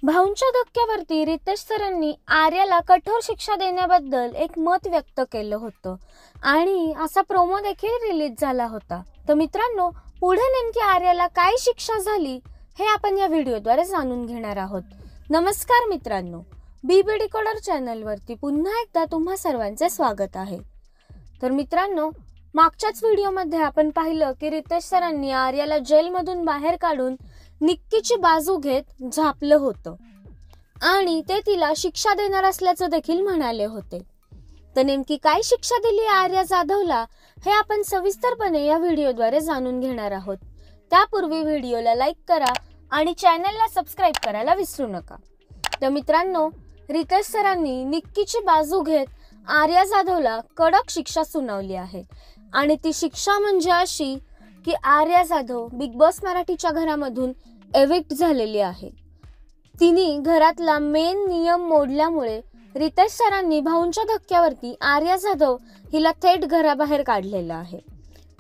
भाऊंच्या धक्क्यावरती रितेश सरांनी आर्याला कठोर शिक्षा देण्याबद्दल एक मत व्यक्त केलं होतं आणि असा प्रोमो देखील रिलीज झाला होता। तर मित्रांनो, पुढे नेमकी आर्याला काय शिक्षा झाली हे आपण या व्हिडिओद्वारे जाणून घेणार आहोत। नमस्कार मित्रांनो, बीबी डिकोडर चॅनलवरती पुन्हा एकदा तुम्हा सर्वांचे स्वागत आहे। तर मित्रांनो, मागच्याच व्हिडिओमध्ये आपण पाहिलं की रितेश सरांनी आर्याला जेलमधून बाहेर काढून निक्कीची बाजू घेत झापलं होतं आणि ते तिला शिक्षा देणार असल्याचं देखील म्हणाले होते। तर नेमकी काय शिक्षा दिली आर्या जाधवला हे आपण सविस्तरपणे या व्हिडिओद्वारे जाणून घेणार आहोत। त्यापूर्वी व्हिडिओला लाईक करा आणि चॅनलला सबस्क्राईब करायला विसरू नका। तर मित्रांनो, रितेश सरांनी निक्कीची बाजू घेत आर्या जाधवला कडक शिक्षा सुनावली आहे आणि ती शिक्षा म्हणजे अशी की आर्या जाधव बिग बॉस मराठीच्या घरामधून एविक्ट झालेली आहे। तिने घरातला मेन नियम मोडल्यामुळे रितेश सरांनी भाऊंच्या धक्क्यावरती आर्या जाधव हिला थेट घराबाहेर काढलेलं आहे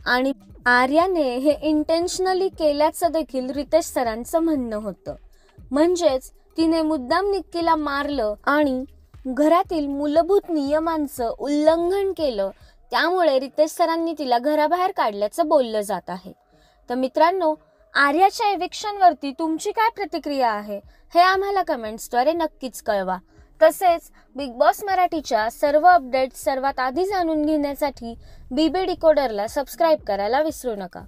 आणि आर्याने हे इंटेन्शनली केल्याचं देखील रितेश सरांचं म्हणणं होतं। म्हणजेच तिने मुद्दाम निक्कीला मारलं आणि घरातील मूलभूत नियमांचं उल्लंघन केलं, त्यामुळे रितेश सरांनी तिला घराबाहेर काढल्याचं बोललं जात आहे। तर मित्रांनो, आर्याच्या एविक्शन वरती तुमची काय प्रतिक्रिया आहे हे आम्हाला कमेंट्सद्वारे नक्कीच कळवा। तसेच बिग बॉस मराठीच्या सर्व अपडेट्स सर्वात आधी जाणून घेण्यासाठी बीबी डिकोडरला सबस्क्राईब करायला विसरू नका।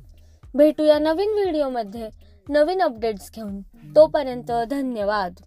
भेटूया नवीन व्हिडिओमध्ये नवीन अपडेट्स घेऊन। तोपर्यंत धन्यवाद।